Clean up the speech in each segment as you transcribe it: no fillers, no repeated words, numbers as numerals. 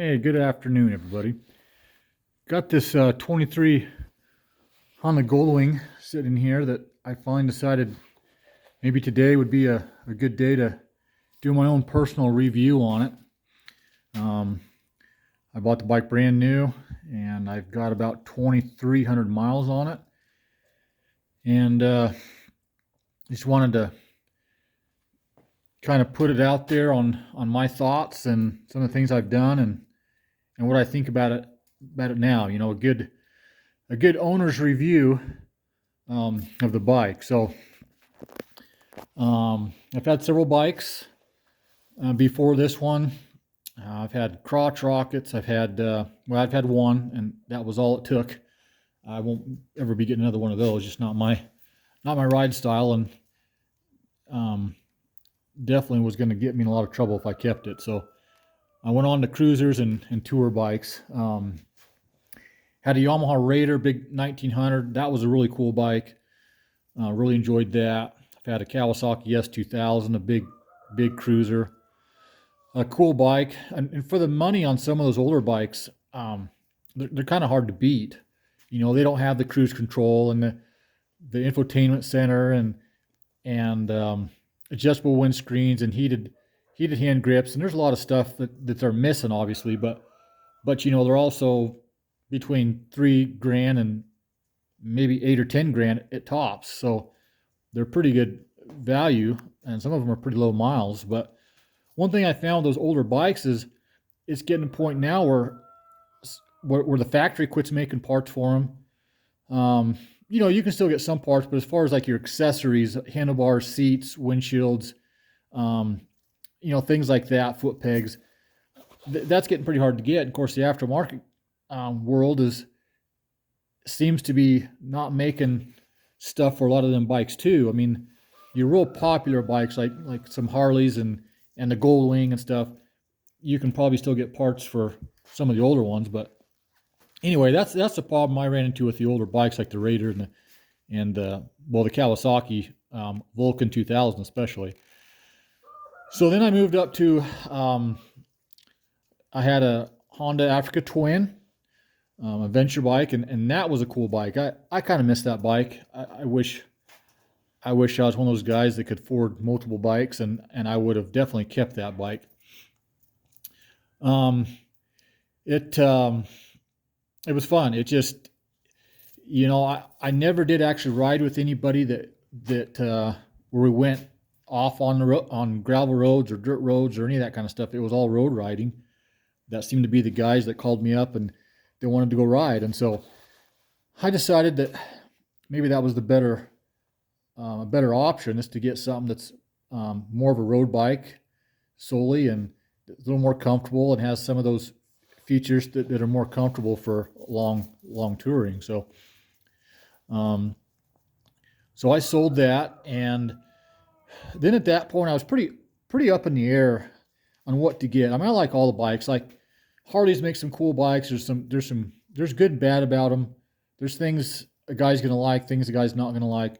Hey, good afternoon, everybody. Got this 23 Honda Goldwing sitting here that I finally decided maybe today would be a good day to do my own personal review on it. Um, I bought the bike brand new and I've got about 2,300 miles on it. And just wanted to kind of put it out there on my thoughts and some of the things I've done and what I think about it now. You know, a good owner's review of the bike. So I've had several bikes before this one. I've had crotch rockets. I've had one, and that was all it took. I won't ever be getting another one of those. Just not my ride style, and um, definitely was going to get me in a lot of trouble if I kept it. So I went on to cruisers and tour bikes. Had a Yamaha Raider, big 1900. That was a really cool bike. Really enjoyed that. I've had a Kawasaki S2000, a big cruiser, a cool bike. And for the money on some of those older bikes, they're kind of hard to beat. You know, they don't have the cruise control and the infotainment center and adjustable windscreens and heated hand grips. And there's a lot of stuff that they're missing, obviously. But you know, they're also between $3,000 and maybe 8 or 10 grand at tops. So they're pretty good value, and some of them are pretty low miles. But one thing I found with those older bikes is it's getting to a point now where the factory quits making parts for them. You know, you can still get some parts, but as far as like your accessories, handlebars, seats, windshields, you know, things like that, foot pegs, that's getting pretty hard to get. Of course, the aftermarket world seems to be not making stuff for a lot of them bikes too. I mean, your real popular bikes like some Harleys and the Goldwing and stuff, you can probably still get parts for some of the older ones. But anyway, that's the problem I ran into with the older bikes like the Raider the Kawasaki Vulcan 2000 especially. So then I moved up to I had a Honda Africa Twin, a venture bike, and that was a cool bike. I kind of missed that bike. I wish I was one of those guys that could afford multiple bikes, and I would have definitely kept that bike. Um, it it was fun. It just, you know, I never did actually ride with anybody that where we went off on gravel roads or dirt roads or any of that kind of stuff. It was all road riding. That seemed to be the guys that called me up and they wanted to go ride, and so I decided that maybe that was the better option is to get something that's more of a road bike solely and a little more comfortable and has some of those features that are more comfortable for long touring. Um, so I sold that, and then at that point I was pretty up in the air on what to get. I mean, I like all the bikes. Like Harleys make some cool bikes. There's good and bad about them. There's things a guy's gonna like, things a guy's not gonna like.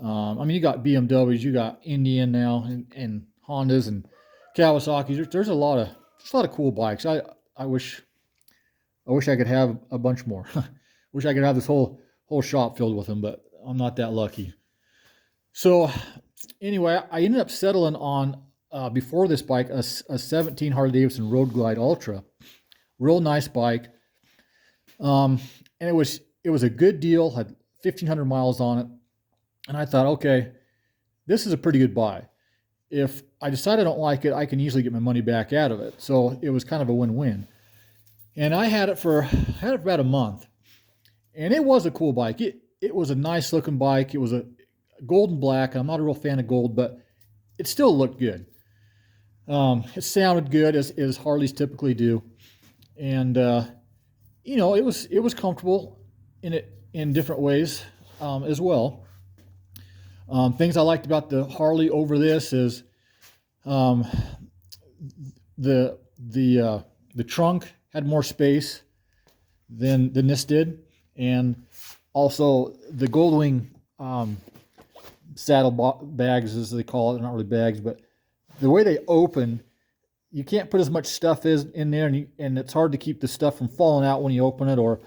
I mean, you got BMWs, you got Indian now, and Hondas and Kawasaki's. There's a lot of cool bikes. I wish I could have a bunch more. Wish I could have this whole shop filled with them, but I'm not that lucky. So anyway, I ended up settling on before this bike a 17 Harley Davidson Road Glide Ultra, real nice bike. And it was a good deal. Had 1,500 miles on it. And I thought, okay, this is a pretty good buy. If I decide I don't like it, I can easily get my money back out of it. So it was kind of a win-win. And I had it for about a month. And it was a cool bike. It was a nice looking bike. It was a gold and black. I'm not a real fan of gold, but it still looked good. It sounded good as Harleys typically do. And you know, it was comfortable in different ways as well. Things I liked about the Harley over this is um, the trunk had more space than this did, and also the Goldwing saddle bags, as they call it, they're not really bags, but the way they open, you can't put as much stuff in there, and it's hard to keep the stuff from falling out when you open it, or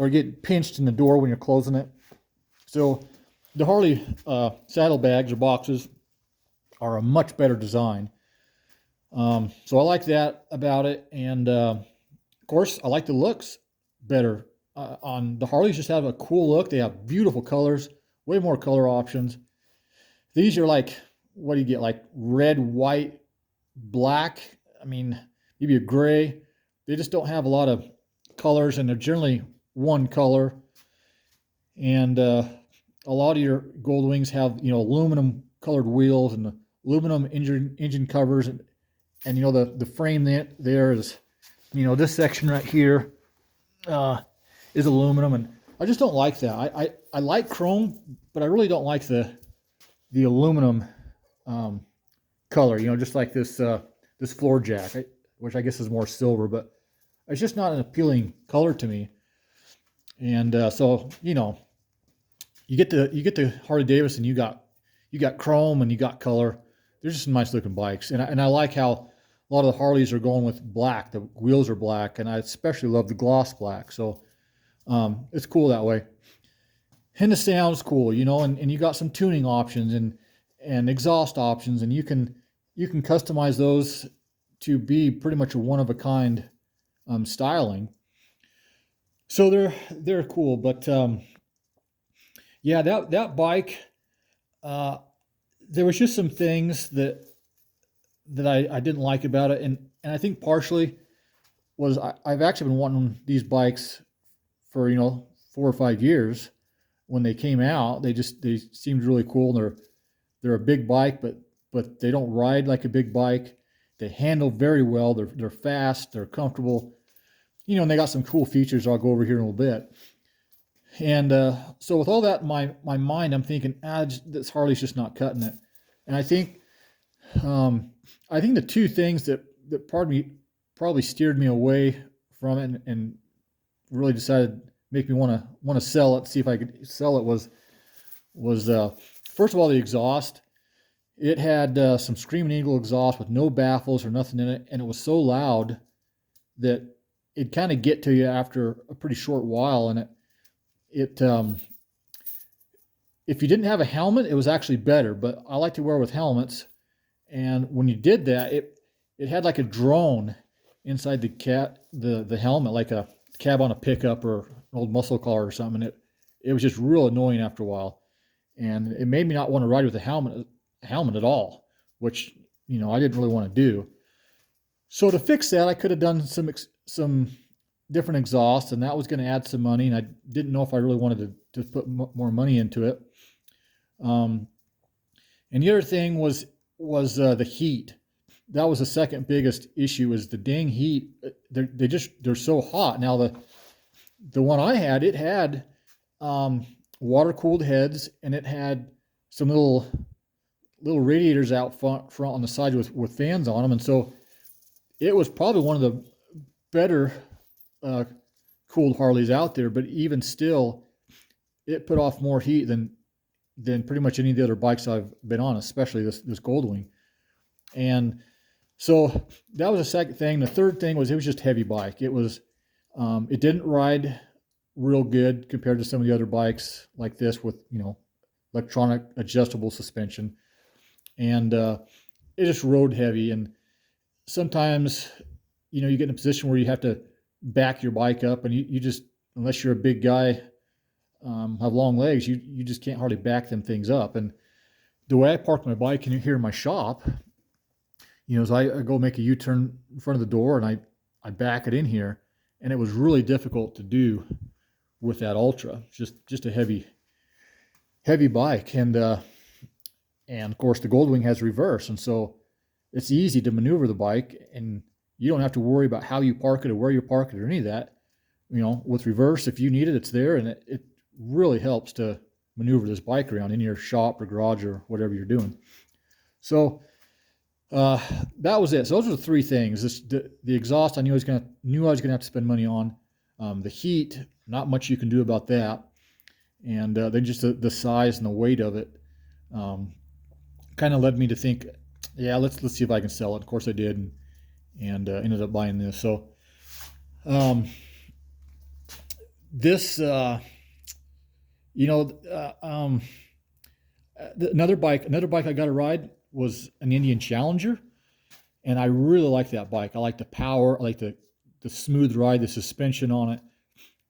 get pinched in the door when you're closing it. So the Harley saddlebags or boxes are a much better design. So I like that about it, and of course I like the looks better. On the Harleys, just have a cool look. They have beautiful colors, way more color options. These are like, what do you get? Like red, white, black. I mean, maybe a gray. They just don't have a lot of colors, and they're generally one color. And a lot of your Goldwings have, aluminum colored wheels and the aluminum engine covers, and the frame there is, this section right here is aluminum, and I just don't like that. I like chrome, but I really don't like the aluminum color. Just like this floor jack, which I guess is more silver, but it's just not an appealing color to me. And so you get the Harley Davidson, you got chrome and you got color. They're just nice looking bikes, and I like how a lot of the Harleys are going with black. The wheels are black, and I especially love the gloss black. So it's cool that way. And the sound's cool, and you got some tuning options and exhaust options, and you can customize those to be pretty much a one of a kind styling. So they're cool, but yeah, that bike, uh, there was just some things that I didn't like about it, and I think partially was I've actually been wanting these bikes for 4 or 5 years. When they came out, they seemed really cool. They're a big bike, but they don't ride like a big bike. They handle very well. They're fast. They're comfortable. And they got some cool features I'll go over here in a little bit. And so with all that in my mind, I'm thinking, this Harley's just not cutting it. And I think the two things that part of me probably steered me away from it, and really decided make me want to sell it, see if I could sell it, was first of all the exhaust. It had some Screaming Eagle exhaust with no baffles or nothing in it, and it was so loud that it'd kind of get to you after a pretty short while. And it if you didn't have a helmet, it was actually better. But I like to wear with helmets, and when you did that, it had like a drone inside the helmet, like a cab on a pickup or an old muscle car or something. It was just real annoying after a while, and it made me not want to ride with a helmet at all, which I didn't really want to do. So to fix that, I could have done some different exhaust, and that was going to add some money, and I didn't know if I really wanted to put more money into it. And the other thing was the heat. That was the second biggest issue, is the dang heat. They're so hot. Now the one I had, it had water cooled heads, and it had some little radiators out front on the side with fans on them, and so it was probably one of the better cooled Harleys out there. But even still, it put off more heat than pretty much any of the other bikes I've been on, especially this Goldwing. And so that was the second thing. The third thing was it was just a heavy bike. It didn't ride real good compared to some of the other bikes like this with electronic adjustable suspension, and it just rode heavy. And sometimes you get in a position where you have to back your bike up, and you just, unless you're a big guy, have long legs, you just can't hardly back them things up. And the way I park my bike in here in my shop, is I go make a U-turn in front of the door, and I back it in here, and it was really difficult to do with that Ultra. Just a heavy bike, and of course the Goldwing has reverse, and so it's easy to maneuver the bike, and you don't have to worry about how you park it or where you park it or any of that. With reverse, if you need it, it's there, and it really helps to maneuver this bike around in your shop or garage or whatever you're doing. So that was it. So those are the three things. The exhaust, I knew I was gonna have to spend money on. The heat, not much you can do about that. And then just the size and the weight of it kind of led me to think, yeah, let's see if I can sell it. Of course I did, and ended up buying this. So um, this, you know, another bike I got to ride was an Indian Challenger, and I really like that bike. I like the power, I like the smooth ride, the suspension on it,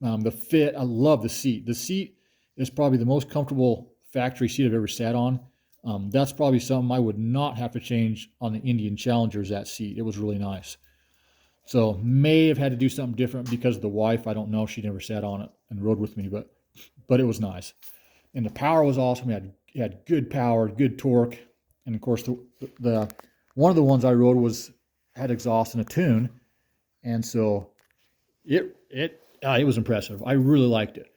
the fit. I love the seat. The seat is probably the most comfortable factory seat I've ever sat on. That's probably something I would not have to change on the Indian Challengers. That seat, it was really nice. So may have had to do something different because of the wife. I don't know. She never sat on it and rode with me, but it was nice. And the power was awesome. It had good power, good torque, and of course the one of the ones I rode had exhaust and a tune, and so it was impressive. I really liked it.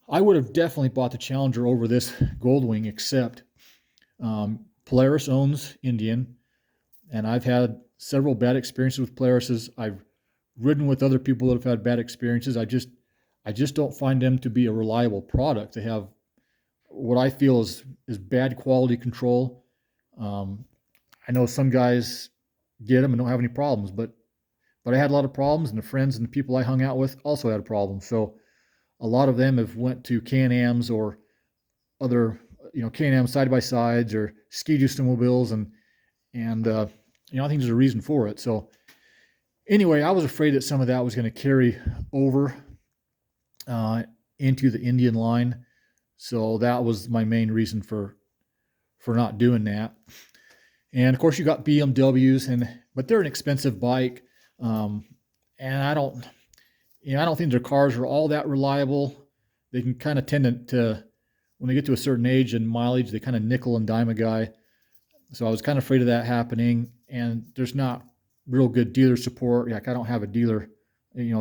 I would have definitely bought the Challenger over this Goldwing, except Polaris owns Indian, and I've had several bad experiences with Polarises. I've ridden with other people that have had bad experiences. I just don't find them to be a reliable product. They have what I feel is bad quality control. I know some guys get them and don't have any problems, but I had a lot of problems, and the friends and the people I hung out with also had problems. So a lot of them have went to Can-Ams or other, Can-Am side by sides or ski-doo snowmobiles, and I think there's a reason for it. So anyway, I was afraid that some of that was going to carry over into the Indian line. So that was my main reason for not doing that. And of course, you got BMWs, but they're an expensive bike, and I don't think their cars are all that reliable. They can kind of tend to when they get to a certain age and mileage, they kind of nickel and dime a guy. So I was kind of afraid of that happening. And there's not real good dealer support. Like I don't have a dealer,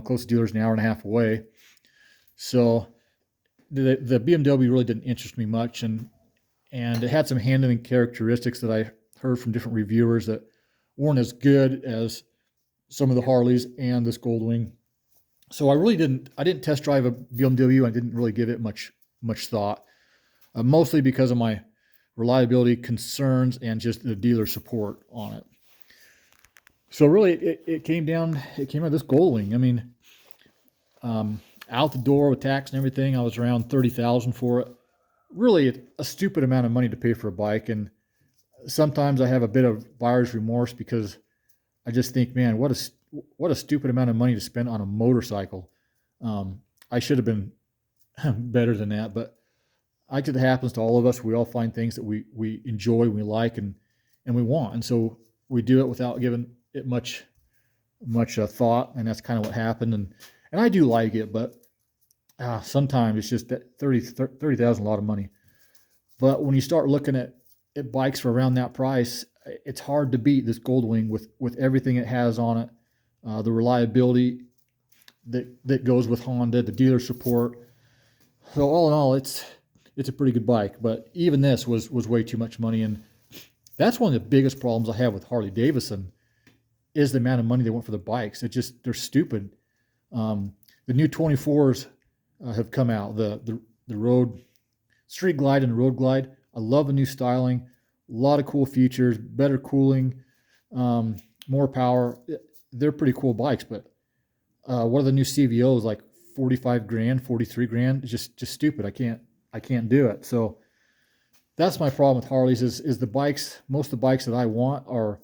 close dealer's an hour and a half away. So the BMW really didn't interest me much, and it had some handling characteristics that I heard from different reviewers that weren't as good as some of the Harleys and this Goldwing. So I didn't test drive a BMW. I didn't really give it much thought, mostly because of my reliability concerns and just the dealer support on it. So really, it came out of this Goldwing. I mean, out the door with tax and everything, I was around $30,000 for it. Really, a stupid amount of money to pay for a bike, and sometimes I have a bit of buyer's remorse because I just think, man, what a stupid amount of money to spend on a motorcycle. I should have been better than that, but I think it happens to all of us. We all find things that we enjoy, we like, and we want, and so we do it without giving it much thought, and that's kind of what happened. And I do like it, but sometimes it's just that 30,000 a lot of money. But when you start looking at bikes for around that price, it's hard to beat this Goldwing with everything it has on it, the reliability that goes with Honda, the dealer support. So all in all, it's a pretty good bike. But even this was way too much money, and that's one of the biggest problems I have with Harley Davidson is the amount of money they want for the bikes. They're stupid. The new 24s have come out. The road Street Glide and the Road Glide. I love the new styling. A lot of cool features, better cooling, more power. They're pretty cool bikes, but what are the new CVOs, like 45 grand, 43 grand? It's just stupid. I can't do it. So that's my problem with Harleys is the bikes, most of the bikes that I want are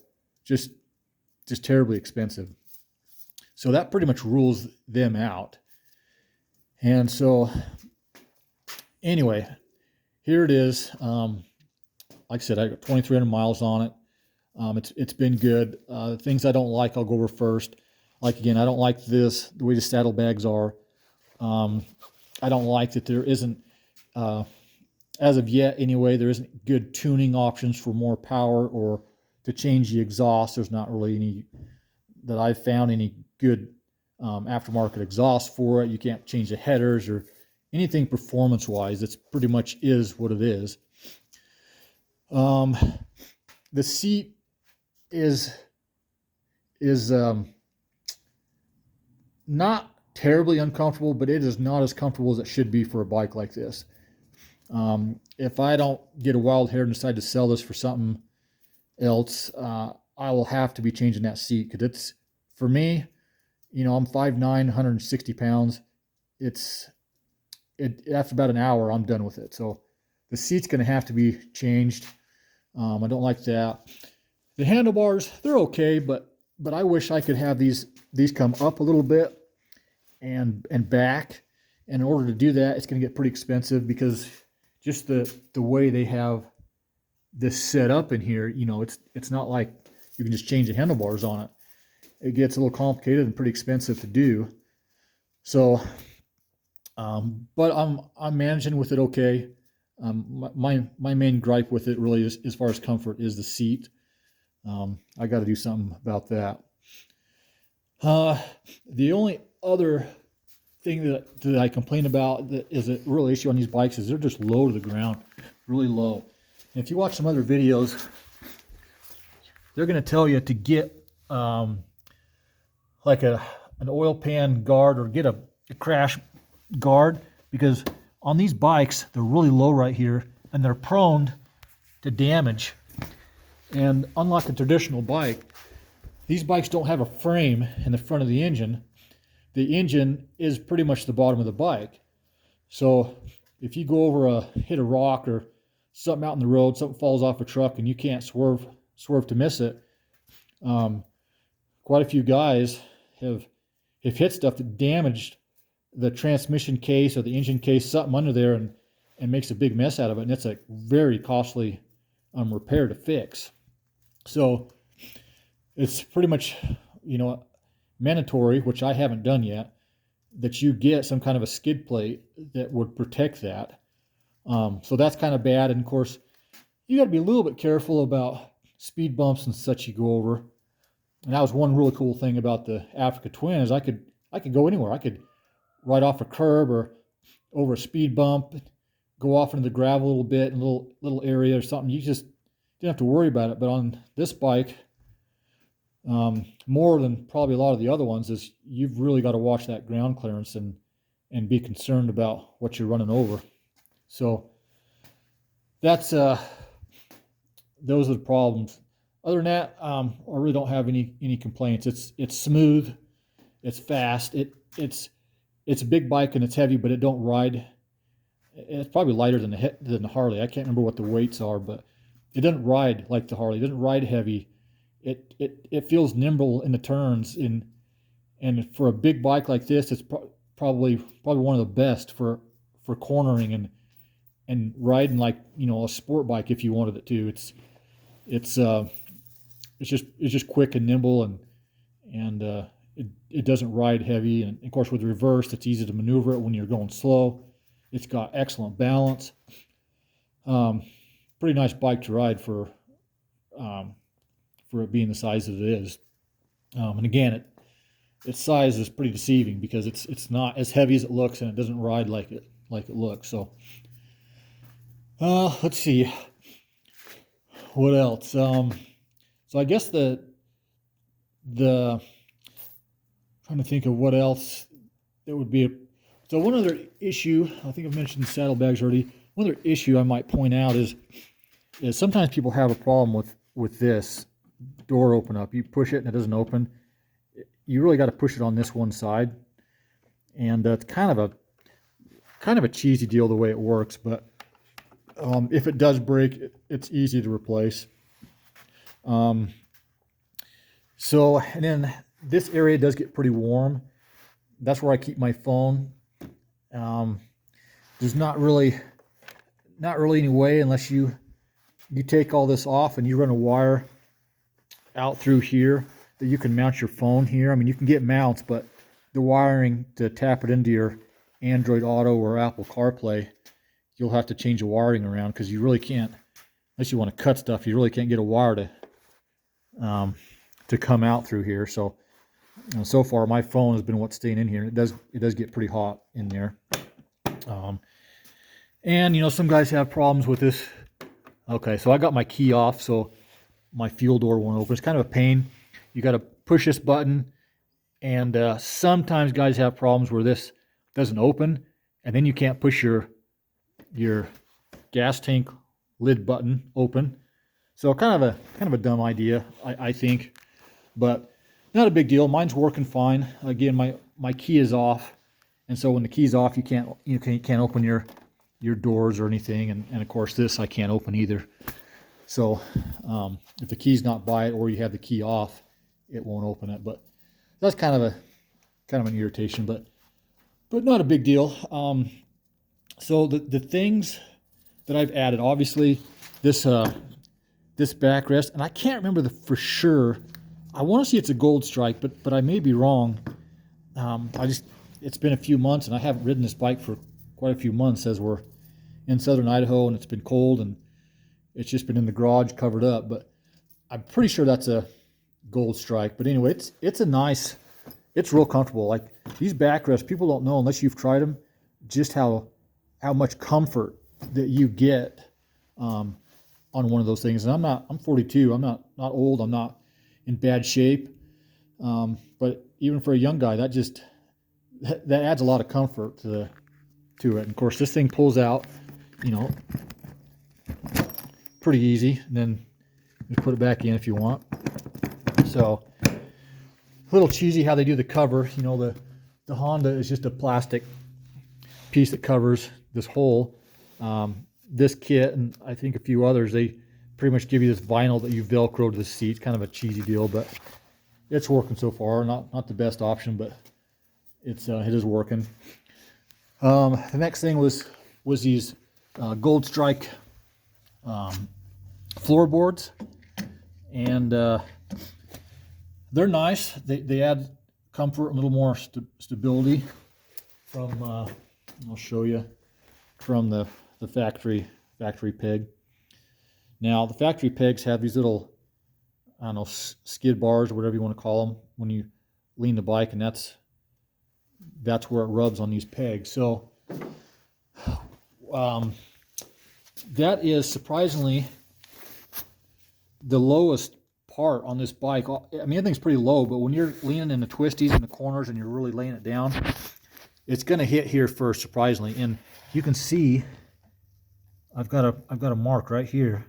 just terribly expensive. So that pretty much rules them out. And so anyway, here it is. Like I said, I got 2,300 miles on it. It's been good. Things I don't like, I'll go over first. Like again, I don't like the way the saddlebags are. I don't like that there isn't, as of yet anyway, there isn't good tuning options for more power or to change the exhaust. There's not really any that I've found any good aftermarket exhaust for it. You can't change the headers or anything performance-wise. It's pretty much is what it is. The seat is not terribly uncomfortable, but it is not as comfortable as it should be for a bike like this. If I don't get a wild hair and decide to sell this for something else, I will have to be changing that seat, because it's, for me, you know, I'm 5'9", 160 pounds. After about an hour, I'm done with it. So the seat's going to have to be changed. I don't like that. The handlebars, they're okay, but I wish I could have these come up a little bit and back. And in order to do that, it's going to get pretty expensive, because just the way they have this set up in here, you know, it's not like you can just change the handlebars on it. It gets a little complicated and pretty expensive to do. So, but I'm managing with it okay. My main gripe with it really is, as far as comfort, is the seat. I got to do something about that. The only other thing that I complain about that is a real issue on these bikes is they're just low to the ground, really low. And if you watch some other videos, they're going to tell you to get like an oil pan guard, or get a crash guard, because on these bikes, they're really low right here, and they're prone to damage. And unlike a traditional bike, these bikes don't have a frame in the front of the engine. The engine is pretty much the bottom of the bike. So if you go over hit a rock or something out in the road, something falls off a truck and you can't swerve to miss it, quite a few guys have hit stuff that damaged the transmission case or the engine case, something under there, and makes a big mess out of it. And it's a very costly repair to fix. So it's pretty much, you know, mandatory, which I haven't done yet, that you get some kind of a skid plate that would protect that. So that's kind of bad. And of course, you got to be a little bit careful about speed bumps and such you go over. And that was one really cool thing about the Africa Twin, is I could go anywhere. I could ride off a curb or over a speed bump, go off into the gravel a little bit, in a little area or something. You just didn't have to worry about it. But on this bike, more than probably a lot of the other ones, is you've really got to watch that ground clearance and be concerned about what you're running over. So that's those are the problems. Other than that, I really don't have any complaints. It's smooth, it's fast, it's a big bike and it's heavy, but it don't ride. It's probably lighter than the Harley. I can't remember what the weights are, but it doesn't ride like the Harley. It doesn't ride heavy. It feels nimble in the turns, and for a big bike like this, it's probably one of the best for cornering and riding like, you know, a sport bike if you wanted it to. It's just quick and nimble, and it doesn't ride heavy. And of course, with the reverse, it's easy to maneuver it when you're going slow. It's got excellent balance. Pretty nice bike to ride for it being the size that it is. And again, its size is pretty deceiving, because it's not as heavy as it looks, and it doesn't ride like it looks. So let's see what else. So I guess the trying to think of what else it would be. So one other issue, I think I've mentioned saddlebags already. One other issue I might point out is sometimes people have a problem with this door open up. You push it and it doesn't open. You really got to push it on this one side, and it's kind of a cheesy deal the way it works. But if it does break, it's easy to replace. So, and then this area does get pretty warm. That's where I keep my phone. There's not really any way, unless you take all this off and you run a wire out through here, that you can mount your phone here. I mean, you can get mounts, but the wiring to tap it into your Android Auto or Apple CarPlay, you'll have to change the wiring around, because you really can't, unless you want to cut stuff, you really can't get a wire to come out through here. So, so far my phone has been what's staying in here. It does get pretty hot in there. And you know, some guys have problems with this. Okay, so I got my key off, so my fuel door won't open. It's kind of a pain. You got to push this button, and sometimes guys have problems where this doesn't open, and then you can't push your gas tank lid button open. So kind of a dumb idea, I think, but not a big deal. Mine's working fine. Again, my key is off, and so when the key's off, you can't open your doors or anything, and of course this I can't open either. So if the key's not by it or you have the key off, it won't open it. But that's kind of an irritation, but not a big deal. So the things that I've added, obviously this this backrest, and I can't remember for sure. I want to see it's a gold strike, but I may be wrong. It's been a few months, and I haven't ridden this bike for quite a few months as we're in southern Idaho, and it's been cold, and it's just been in the garage covered up. But I'm pretty sure that's a gold strike. But anyway, it's a nice, it's real comfortable. Like these backrests, people don't know unless you've tried them, just how much comfort that you get on one of those things. And I'm 42. I'm not old. I'm not in bad shape. But even for a young guy, that adds a lot of comfort to it. And of course, this thing pulls out, pretty easy. And then you put it back in if you want. So a little cheesy how they do the cover. The Honda is just a plastic piece that covers this hole. This kit and I think a few others, they pretty much give you this vinyl that you Velcro to the seat. Kind of a cheesy deal, but it's working so far. Not the best option, but it is working. The next thing was these Gold Strike floorboards, and they're nice. They add comfort, a little more stability from. I'll show you from the factory peg. Now the factory pegs have these little, I don't know, skid bars or whatever you want to call them when you lean the bike, and that's where it rubs on these pegs. So that is surprisingly the lowest part on this bike. I mean, everything's pretty low, but when you're leaning in the twisties in the corners and you're really laying it down, it's going to hit here first, surprisingly. And you can see I've got a mark right here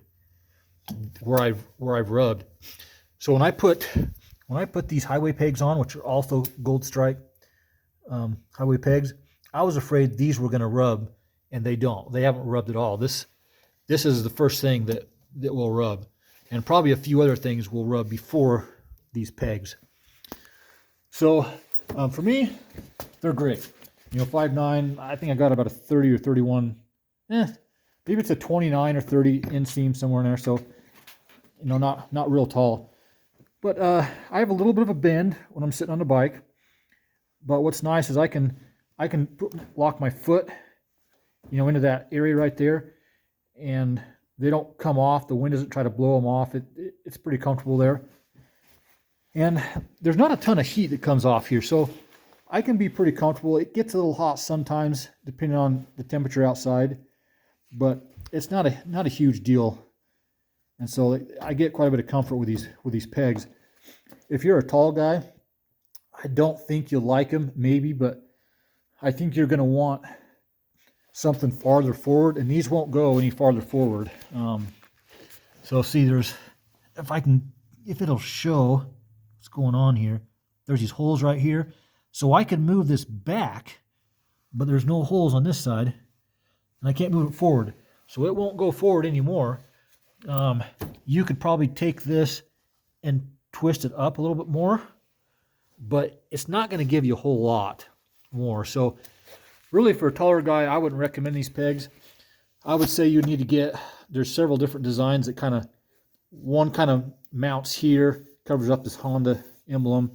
where I've rubbed. So when I put these highway pegs on, which are also Gold Strike highway pegs, I was afraid these were going to rub, and they don't. They haven't rubbed at all. This is the first thing that will rub, and probably a few other things will rub before these pegs. So for me, they're great. 5'9", I think I got about a 30 or 31, maybe it's a 29 or 30 inseam somewhere in there. So, not real tall. But I have a little bit of a bend when I'm sitting on the bike. But what's nice is I can lock my foot, into that area right there, and they don't come off. The wind doesn't try to blow them off. It's pretty comfortable there. And there's not a ton of heat that comes off here, so I can be pretty comfortable. It gets a little hot sometimes, depending on the temperature outside, but it's not a huge deal. And so I get quite a bit of comfort with these pegs. If you're a tall guy, I don't think you'll like them, maybe, but I think you're going to want something farther forward, and these won't go any farther forward. So see, if it'll show what's going on here, there's these holes right here. So I can move this back, but there's no holes on this side, and I can't move it forward. So it won't go forward anymore. You could probably take this and twist it up a little bit more, but it's not going to give you a whole lot more. So really, for a taller guy, I wouldn't recommend these pegs. I would say you need to get, there's several different designs that one kind of mounts here, covers up this Honda emblem.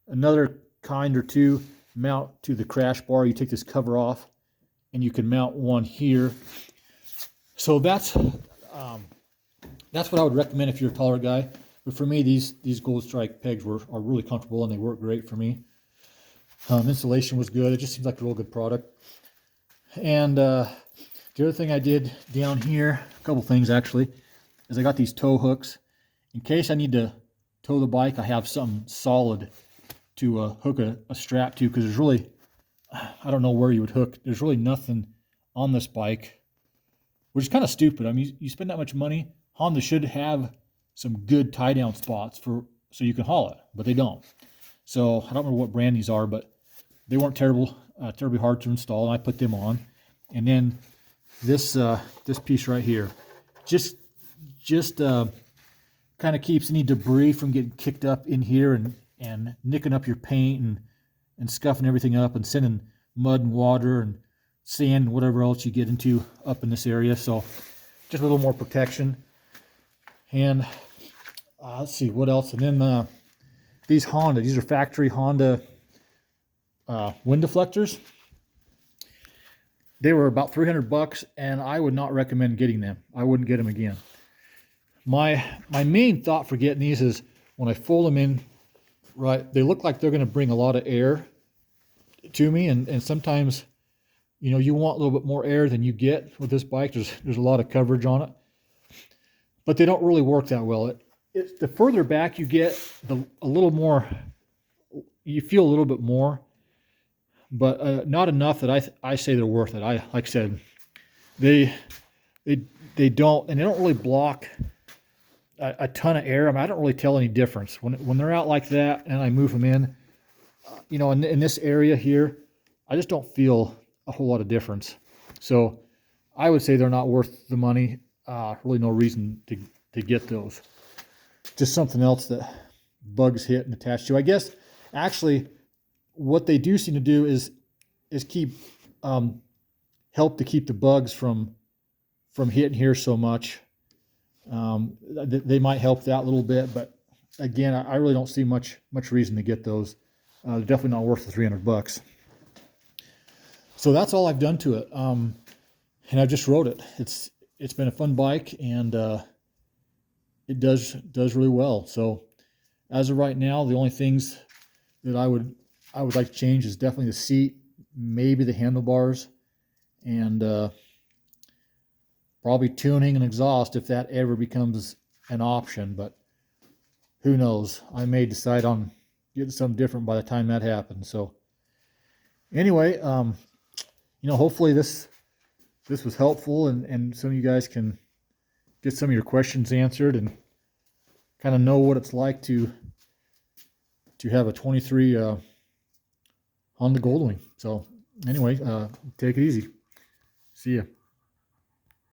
Another kind or two mount to the crash bar. You take this cover off, and you can mount one here. So that's what I would recommend if you're a taller guy. But for me, these Gold Strike pegs are really comfortable, and they work great for me. Installation was good. It just seems like a real good product. And the other thing I did down here, a couple things actually, is I got these tow hooks. In case I need to tow the bike, I have something solid to hook a strap to, because there's really, I don't know where you would hook. There's really nothing on this bike, which is kind of stupid. I mean, you spend that much money, Honda should have some good tie down spots so you can haul it, but they don't. So I don't remember what brand these are, but they weren't terribly hard to install, and I put them on. And then this piece right here, just kind of keeps any debris from getting kicked up in here and nicking up your paint and scuffing everything up and sending mud and water and sand and whatever else you get into up in this area. So just a little more protection. And let's see what else. And then these are factory Honda wind deflectors. They were about $300, and I would not recommend getting them. I wouldn't get them again. My main thought for getting these is when I fold them in, right, they look like they're going to bring a lot of air to me, and sometimes, you know, you want a little bit more air than you get with this bike. There's a lot of coverage on it, but they don't really work that well. The further back you get, a little more, you feel a little bit more, but not enough that I say they're worth it. Like I said, they don't, and they don't really block a ton of air. I mean, I don't really tell any difference when they're out like that, and I move them in. You know, in this area here, I just don't feel a whole lot of difference. So I would say they're not worth the money. Really no reason to get those. Just something else that bugs hit and attach to. I guess actually what they do seem to do is keep help to keep the bugs from hitting here so much. They might help that a little bit, but again, I really don't see much reason to get those. They're definitely not worth the $300. So that's all I've done to it, and I just rode it. It's been a fun bike, and it does really well. So as of right now, the only things that I would like to change is definitely the seat, maybe the handlebars, and probably tuning and exhaust if that ever becomes an option. But who knows? I may decide on getting something different by the time that happens. So anyway, you know, hopefully this was helpful, and some of you guys can get some of your questions answered and kind of know what it's like to have a 23 Honda Goldwing. So anyway, take it easy. See ya.